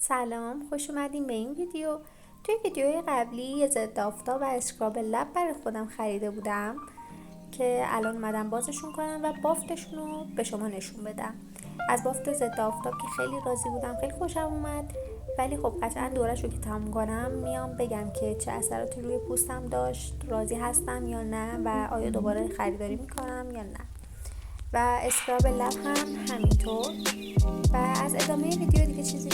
سلام، خوش اومدین به این ویدیو. توی ویدیوی قبلی یه ضد آفتاب و اسکراب لب برای خودم خریده بودم که الان اومدم بازشون کنم و بافتشون رو به شما نشون بدم. از بافت ضد آفتاب که خیلی راضی بودم، خیلی خوشم اومد، ولی خب قطعا دورش رو که تموم کنم میام بگم که چه اثراتی روی پوستم داشت، راضی هستم یا نه و آیا دوباره خریداری میکنم یا نه. و اسکراب لب هم همینطور. و از ادامه ویدیو دیگه چیزی